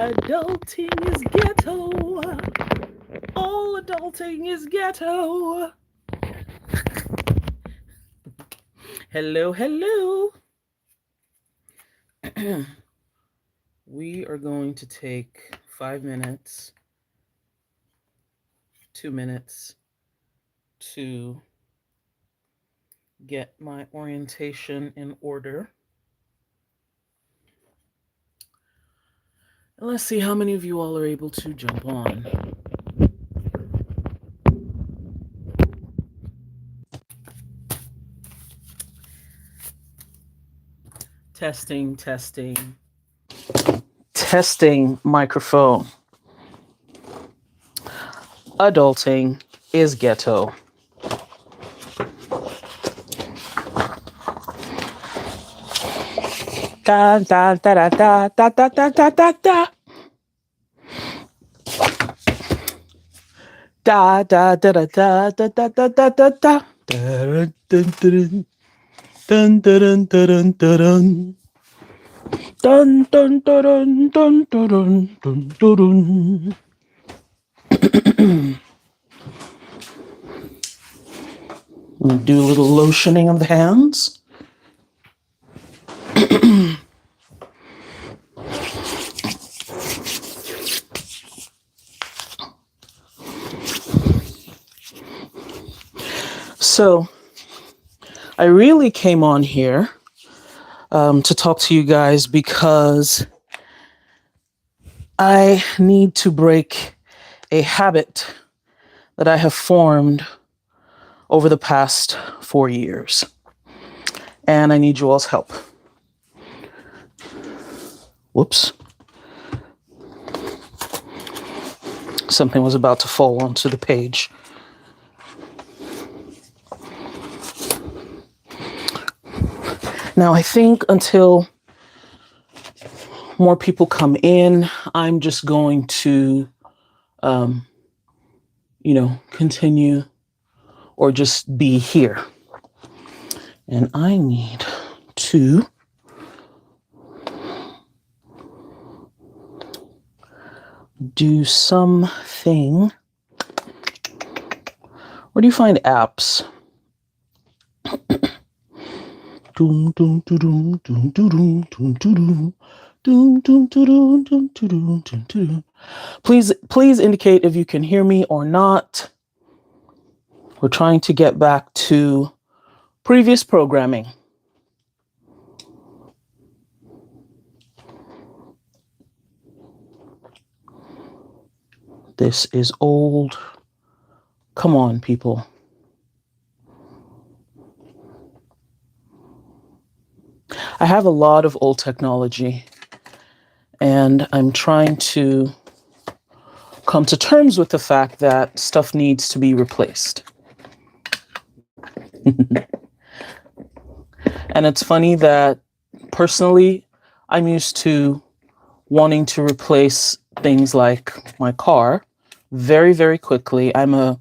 Adulting is ghetto. All adulting is ghetto. Hello, hello. We are going to take 5 minutes, 2 minutes to get my orientation in order. And let's see how many of you all are able to jump on. Testing, testing, testing microphone. Adulting is ghetto. Da da da da da da da da da da da. Da da da da da da da da da da da. Dun dun dun dun dun dun. Dun dun dun dun dun dun dun. Do a little lotioning of the hands. So, I really came on here to talk to you guys because I need to break a habit that I have formed over the past 4 years. And I need you all's help. Whoops. Something was about to fall onto the page. Now, I think until more people come in, I'm just going to, continue or just be here. And I need to do something. Where do you find apps? Please indicate if you can hear me or not. We're trying to get back to previous programming. This is old. Come on, people. I have a lot of old technology, and I'm trying to come to terms with the fact that stuff needs to be replaced. And it's funny that personally, I'm used to wanting to replace things like my car very, very quickly. I'm a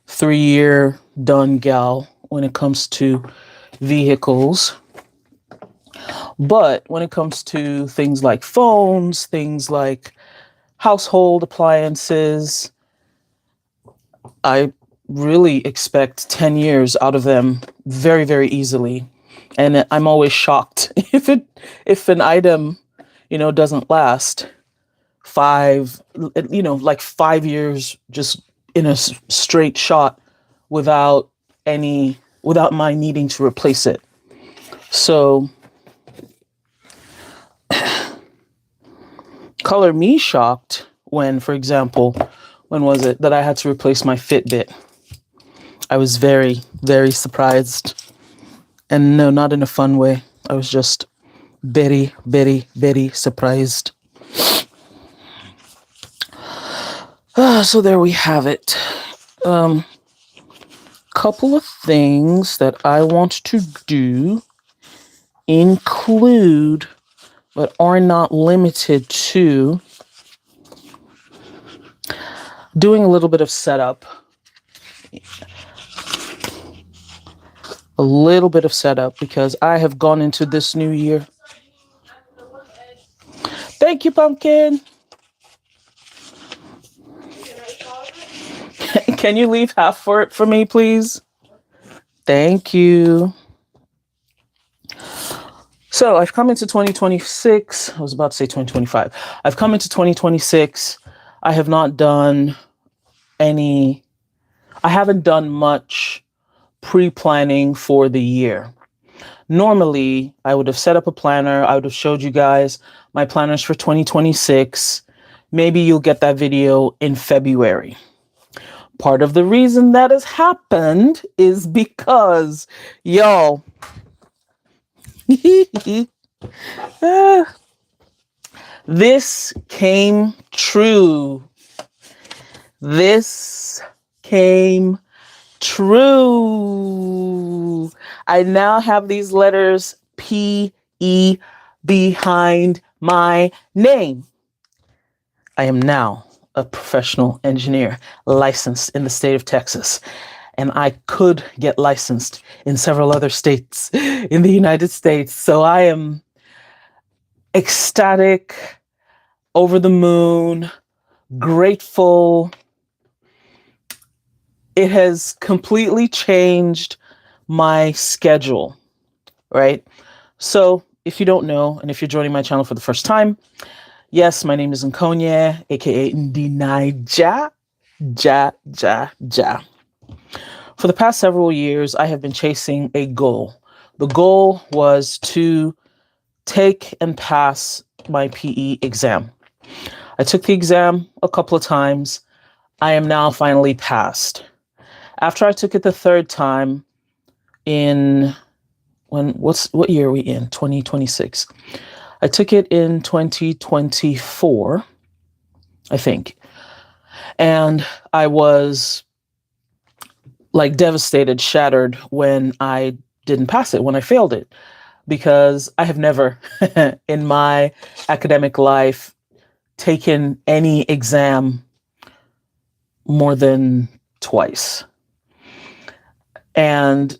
3-year done gal when it comes to vehicles. But when it comes to things like phones, things like household appliances, I really expect 10 years out of them very, very easily. And I'm always shocked if an item, doesn't last 5 years just in a straight shot without my needing to replace it. So color me shocked when, for example, when was it that I had to replace my Fitbit? I was very, very surprised. And no, not in a fun way. I was just very, very, very surprised. So there we have it. Couple of things that I want to do include, but are not limited to, doing a little bit of setup. A little bit of setup because I have gone into this new year. Thank you, Pumpkin. Can you leave half for it for me, please? Thank you. So I've come into 2026. I was about to say 2025. I've come into 2026. I have not done any, I haven't done much pre-planning for the year. Normally, I would have set up a planner. I would have showed you guys my planners for 2026. Maybe you'll get that video in February. Part of the reason that has happened is because, y'all, this came true. This came true. I now have these letters P-E behind my name. I am now a professional engineer licensed in the state of Texas. And I could get licensed in several other states in the United States. So I am ecstatic, over the moon, grateful. It has completely changed my schedule, right? So if you don't know, and if you're joining my channel for the first time, yes, my name is NdiNaija, aka NdiNaija, ja. For the past several years, I have been chasing a goal. The goal was to take and pass my PE exam. I took the exam a couple of times. I am now finally passed. After I took it the third time in, what year are we in? 2026. I took it in 2024, I think. And I was like devastated, shattered when I didn't pass it, when I failed it, because I have never in my academic life taken any exam more than twice. And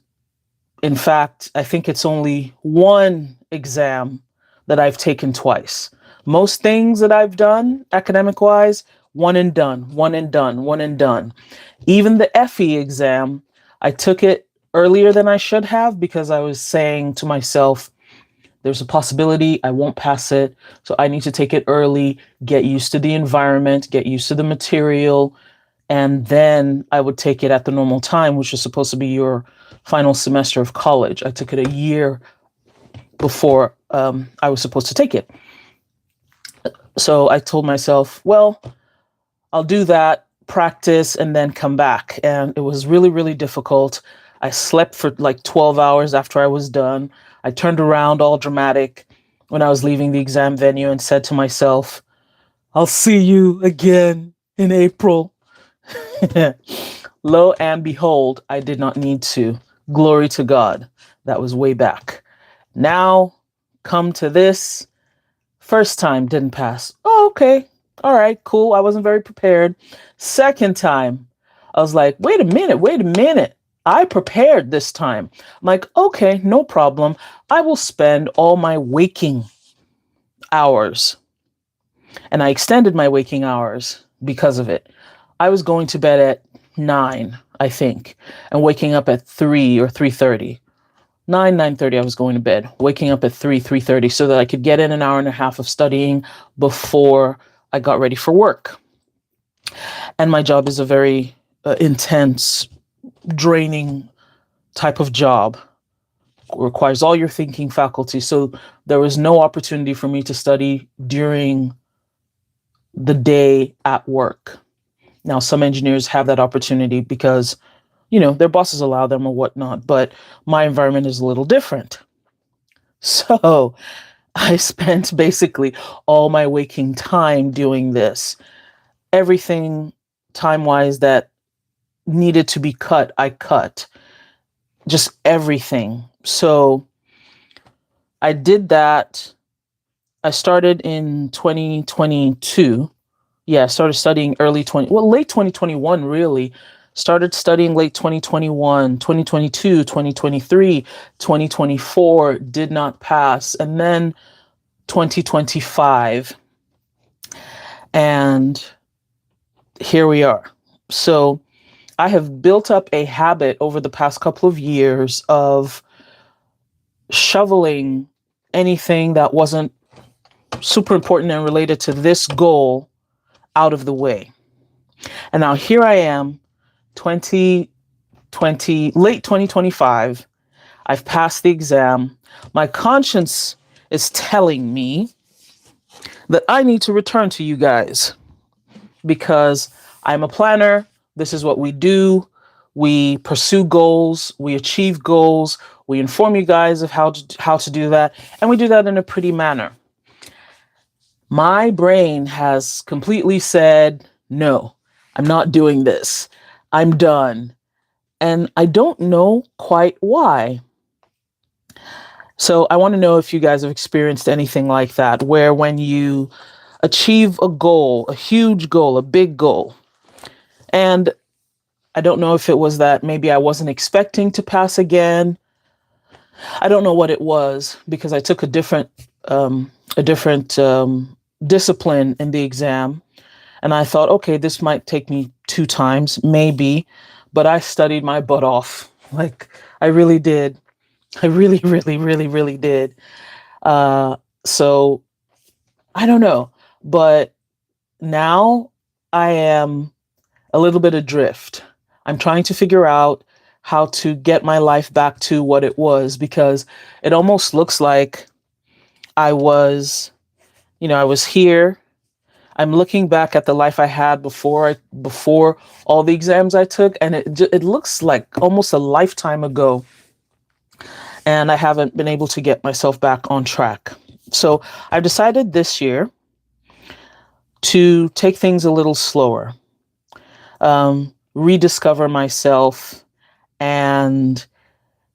in fact, I think it's only one exam that I've taken twice. Most things that I've done academic wise, one and done, one and done, one and done. Even the FE exam, I took it earlier than I should have because I was saying to myself, there's a possibility I won't pass it. So I need to take it early, get used to the environment, get used to the material. And then I would take it at the normal time, which is supposed to be your final semester of college. I took it a year before I was supposed to take it. So I told myself, well, I'll do that, practice, and then come back. And it was really, really difficult. I slept for like 12 hours after I was done. I turned around all dramatic when I was leaving the exam venue and said to myself, I'll see you again in April. Lo and behold, I did not need to. Glory to God. That was way back. Now, come to this. First time, didn't pass. Oh, okay. All right, cool. I wasn't very prepared. Second time, I was like, wait a minute. I prepared this time. I'm like, okay, no problem. I will spend all my waking hours. And I extended my waking hours because of it. I was going to bed at 9, I think, and waking up at 3 or 3:30. 9:30, I was going to bed, waking up at 3:30, so that I could get in an hour and a half of studying before I got ready for work. And my job is a very intense, draining type of job. It requires all your thinking faculty. So there was no opportunity for me to study during the day at work. Now, some engineers have that opportunity because, you know, their bosses allow them or whatnot, but my environment is a little different. So I spent basically all my waking time doing this. Everything time-wise that needed to be cut, I cut. Just everything. So I did that. I started in 2022. Yeah, I started studying late 2021, really. Started studying late 2021, 2022, 2023, 2024, did not pass. And then 2025. And here we are. So I have built up a habit over the past couple of years of shoveling anything that wasn't super important and related to this goal out of the way. And now here I am, 2020, late 2025. I've passed the exam. My conscience is telling me that I need to return to you guys because I'm a planner. This is what we do. We pursue goals. We achieve goals. We inform you guys of how to do that. And we do that in a pretty manner. My brain has completely said, no, I'm not doing this. I'm done. And I don't know quite why. So I want to know if you guys have experienced anything like that, where when you achieve a goal, a huge goal, a big goal, and I don't know if it was that maybe I wasn't expecting to pass again. I don't know what it was because I took a different discipline in the exam. And I thought, okay, this might take me 2 times, maybe, but I studied my butt off. Like I really did. I really, really, really, really did. So I don't know, but now I am a little bit adrift. I'm trying to figure out how to get my life back to what it was, because it almost looks like I was here. I'm looking back at the life I had before all the exams I took, and it looks like almost a lifetime ago. And I haven't been able to get myself back on track. So I decided this year to take things a little slower, rediscover myself, and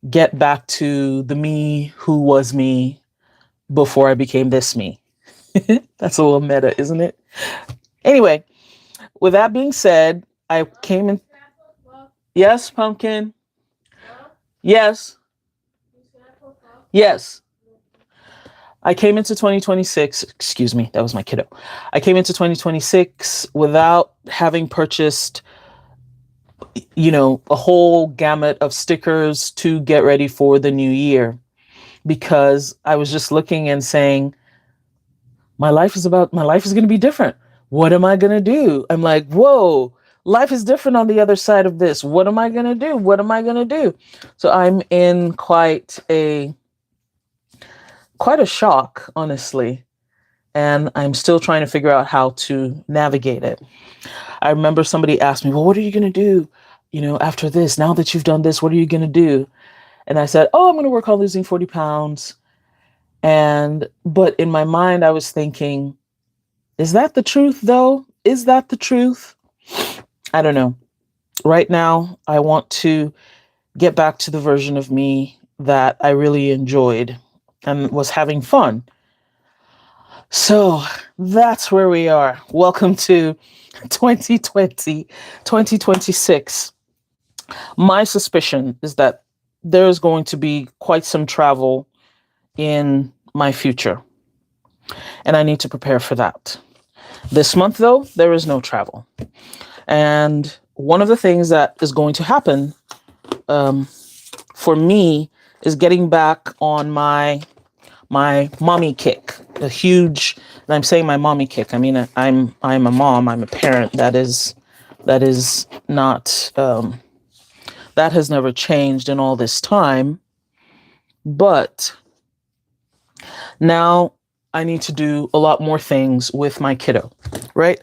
get back to the me who was me before I became this me. That's a little meta, isn't it? Anyway, with that being said, I came in. Yes, Pumpkin. Yes. Yes. I came into 2026. Excuse me, that was my kiddo. I came into 2026 without having purchased, a whole gamut of stickers to get ready for the new year, because I was just looking and saying, my life is going to be different. What am I going to do? I'm like, whoa, life is different on the other side of this. What am I going to do? What am I going to do? So I'm in quite a shock, honestly. And I'm still trying to figure out how to navigate it. I remember somebody asked me, well, what are you going to do? After this, now that you've done this, what are you going to do? And I said, oh, I'm going to work on losing 40 pounds. But in my mind, I was thinking, is that the truth though? Is that the truth? I don't know. Right now, I want to get back to the version of me that I really enjoyed and was having fun. So that's where we are. Welcome to 2020, 2026. My suspicion is that there's going to be quite some travel in my future, and I need to prepare for that. This month, though, there is no travel. And one of the things that is going to happen for me is getting back on my mommy kick. And I'm saying my mommy kick. I mean, I'm a mom. I'm a parent. That is not that has never changed in all this time. But now I need to do a lot more things with my kiddo, right?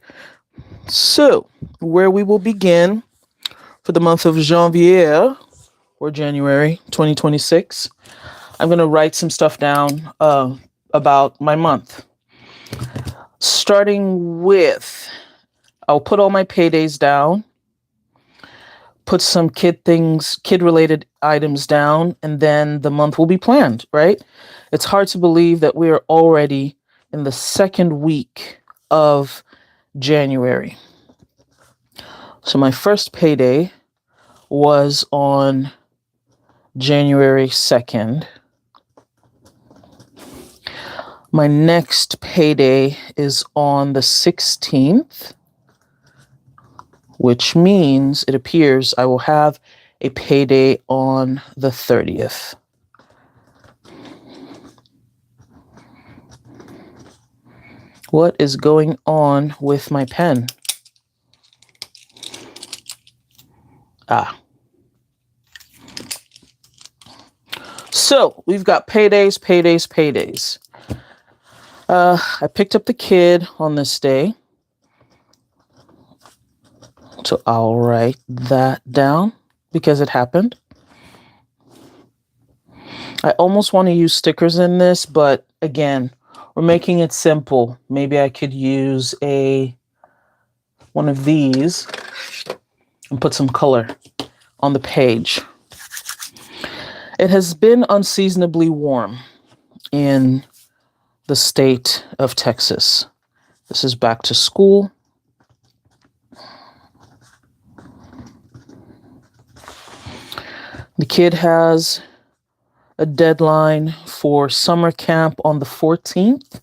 So where we will begin for the month of Janvier or January 2026, I'm going to write some stuff down about my month. Starting with, I'll put all my paydays down, put some kid-related items down, and then the month will be planned, right? It's hard to believe that we are already in the second week of January. So my first payday was on January 2nd. My next payday is on the 16th, which means it appears I will have a payday on the 30th. What is going on with my pen? So we've got paydays, paydays, paydays. I picked up the kid on this day. So I'll write that down because it happened. I almost want to use stickers in this, but again, we're making it simple. Maybe I could use one of these and put some color on the page. It has been unseasonably warm in the state of Texas. This is back to school. The kid has a deadline for summer camp on the 14th.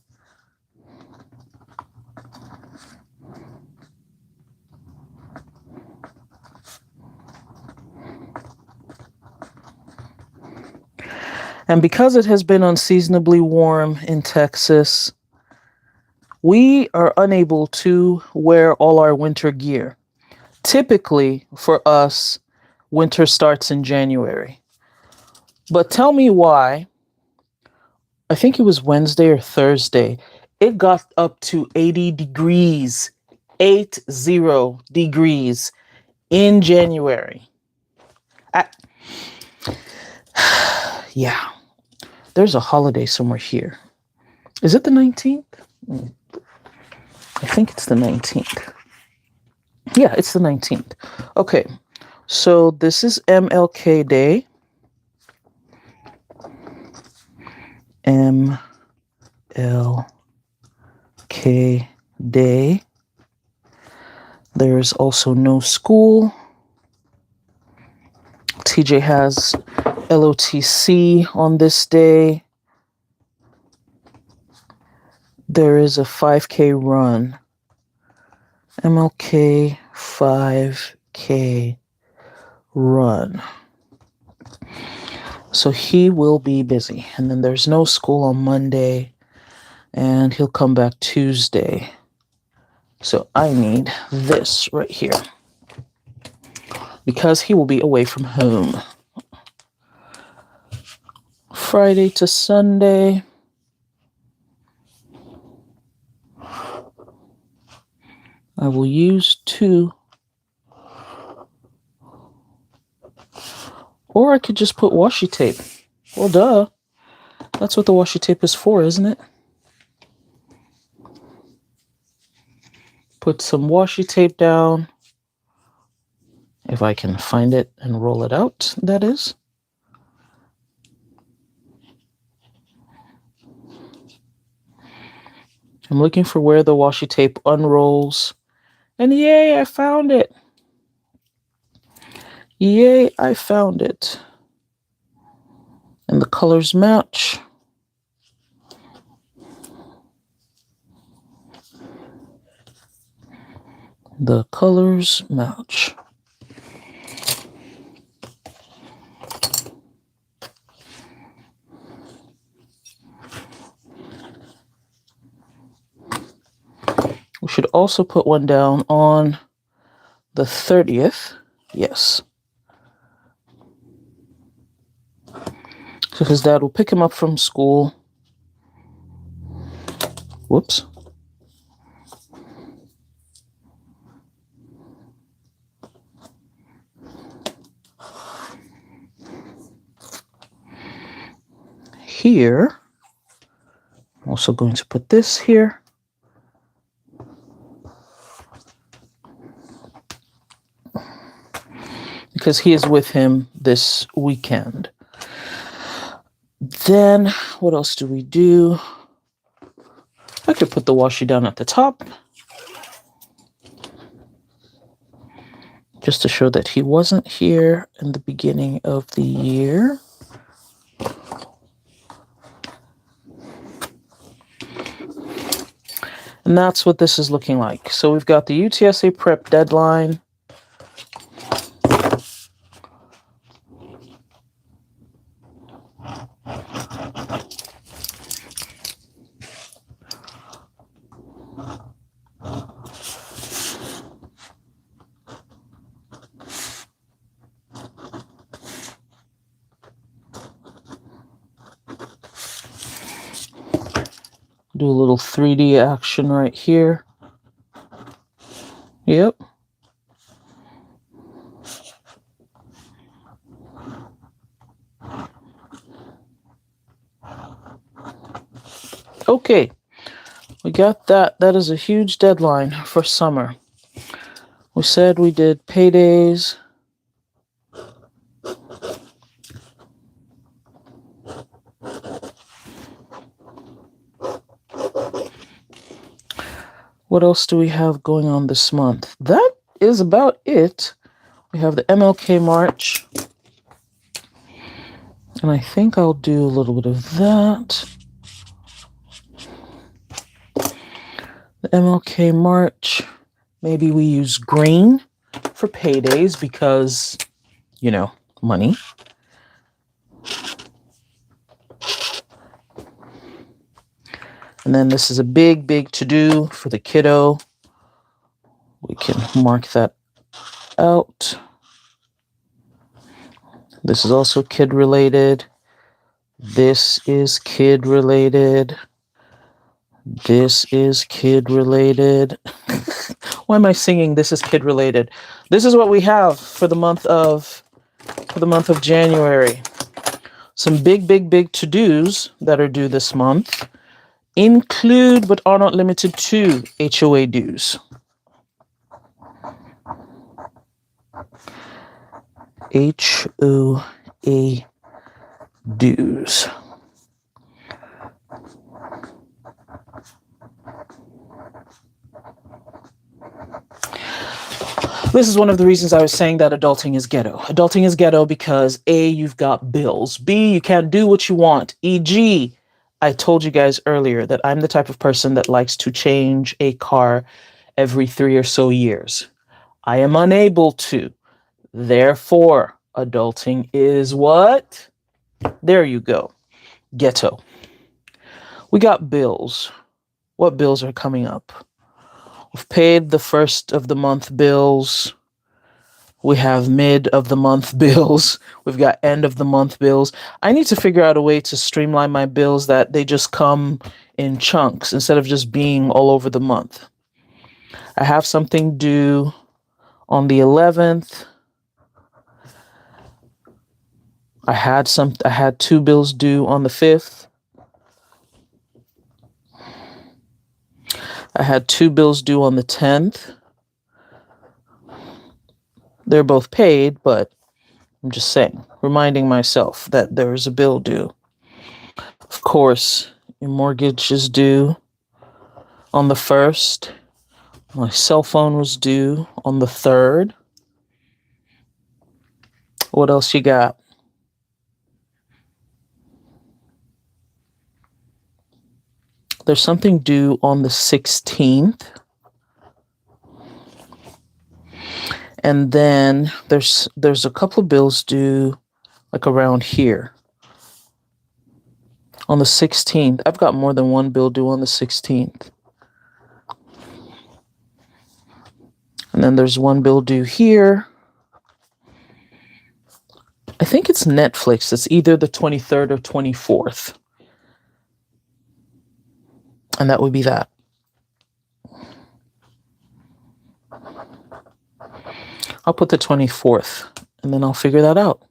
And because it has been unseasonably warm in Texas, we are unable to wear all our winter gear. Typically, for us, winter starts in January. But tell me why, I think it was Wednesday or Thursday, it got up to 80 degrees, 80 degrees in January. Yeah, there's a holiday somewhere here. Is it the 19th? I think it's the 19th. Yeah, it's the 19th. Okay, so this is MLK Day. MLK Day. There's also no school. TJ has LOTC on this day. There is a 5K run. MLK 5K run. So he will be busy. And then there's no school on Monday. And he'll come back Tuesday. So I need this right here. Because he will be away from home. Friday to Sunday. I will use 2. Or I could just put washi tape. Well, duh. That's what the washi tape is for, isn't it? Put some washi tape down. If I can find it and roll it out, that is. I'm looking for where the washi tape unrolls. And yay, I found it. Yay, I found it. And the colors match. The colors match. We should also put one down on the 30th. Yes. Because Dad will pick him up from school. Whoops. Here. I'm also going to put this here. Because he is with him this weekend. Then, what else do we do? I could put the washi down at the top. Just to show that he wasn't here in the beginning of the year. And that's what this is looking like. So we've got the UTSA prep deadline. Do a little 3D action right here. Yep. Okay, we got that. That is a huge deadline for summer. We said we did paydays. What else do we have going on this month? That is about it. We have the MLK March. And I think I'll do a little bit of that. The MLK March. Maybe we use green for paydays because, you know, money. And then this is a big, big to-do for the kiddo. We can mark that out. This is also kid-related. This is kid-related. This is kid-related. Why am I singing this is kid-related? This is what we have for the month of January. Some big, big, big to-dos that are due this month include, but are not limited to, HOA dues. HOA dues. This is one of the reasons I was saying that adulting is ghetto. Adulting is ghetto because A, you've got bills. B, you can't do what you want. E.g., I told you guys earlier that I'm the type of person that likes to change a car every 3 or so years. I am unable to. Therefore, adulting is what? There you go. Ghetto. We got bills. What bills are coming up? We've paid the first of the month bills. We have mid of the month bills. We've got end of the month bills. I need to figure out a way to streamline my bills that they just come in chunks instead of just being all over the month. I have something due on the 11th. I had 2 bills due on the 5th. I had 2 bills due on the 10th. They're both paid, but I'm just saying, reminding myself that there is a bill due. Of course, your mortgage is due on the 1st. My cell phone was due on the 3rd. What else you got? There's something due on the 16th. And then there's a couple of bills due like around here. On the 16th. I've got more than one bill due on the 16th. And then there's one bill due here. I think it's Netflix. It's either the 23rd or 24th. And that would be that. I'll put the 24th and then I'll figure that out.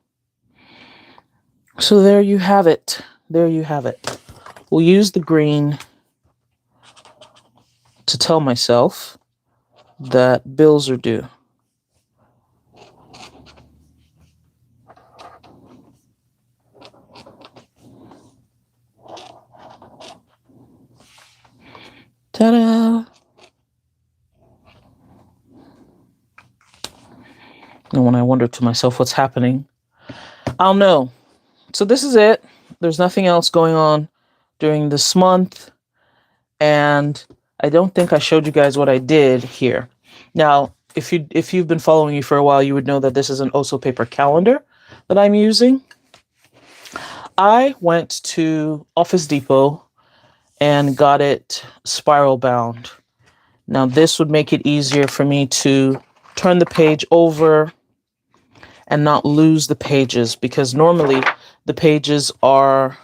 So there you have it. There you have it. We'll use the green to tell myself that bills are due. Ta-da! And when I wonder to myself what's happening, I'll know. So this is it. There's nothing else going on during this month. And I don't think I showed you guys what I did here. Now, if you've been following me for a while, you would know that this is an Oso paper calendar that I'm using. I went to Office Depot and got it spiral bound. Now, this would make it easier for me to turn the page over and not lose the pages, because normally the pages are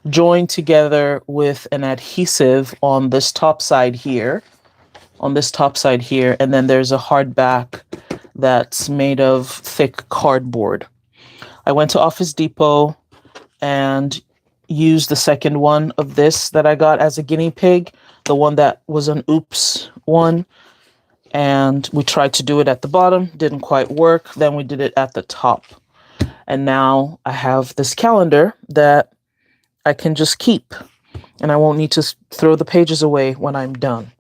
joined together with an adhesive on this top side here, and then there's a hardback that's made of thick cardboard. I went to Office Depot and used the second one of this that I got as a guinea pig, the one that was an oops one. And we tried to do it at the bottom, didn't quite work. Then we did it at the top. And now I have this calendar that I can just keep, and I won't need to throw the pages away when I'm done.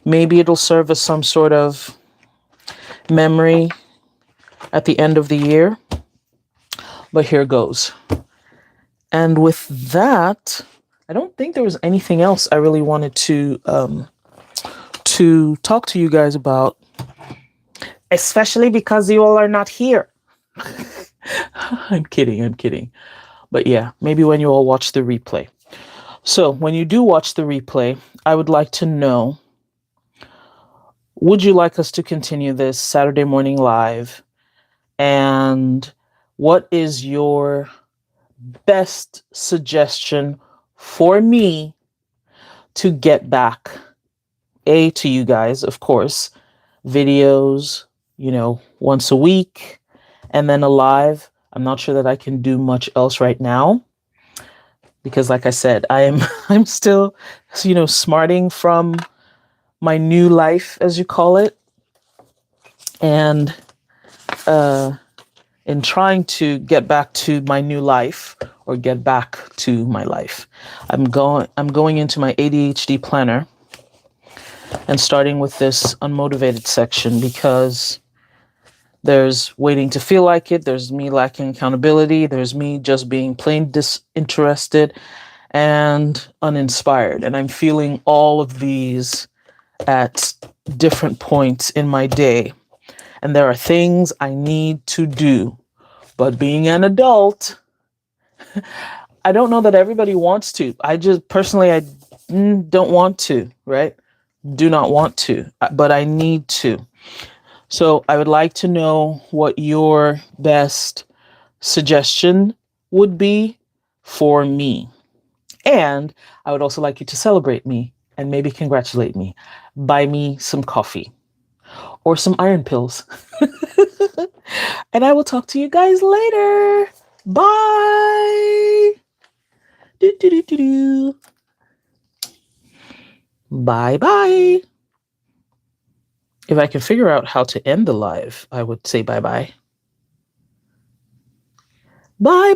Maybe it'll serve as some sort of memory at the end of the year, but here goes. And with that, I don't think there was anything else I really wanted to talk to you guys about, especially because you all are not here. I'm kidding. But yeah, maybe when you all watch the replay. So when you do watch the replay, I would like to know, would you like us to continue this Saturday morning live? And what is your best suggestion for me to get back? To you guys, of course, videos, once a week, and then a live. I'm not sure that I can do much else right now because, like I said, I'm still, smarting from my new life, as you call it, and in trying to get back to my new life, or get back to my life, I'm going into my ADHD planner and starting with this unmotivated section, because there's waiting to feel like it, there's me lacking accountability, there's me just being plain disinterested and uninspired. And I'm feeling all of these at different points in my day. And there are things I need to do. But being an adult, I don't know that everybody wants to. I just personally, I don't want to, right? Do not want to, but I need to. So I would like to know what your best suggestion would be for me. And I would also like you to celebrate me and maybe congratulate me. Buy me some coffee or some iron pills. And I will talk to you guys later. Bye. Do. Bye bye. If I can figure out how to end the live, I would say bye bye. Bye.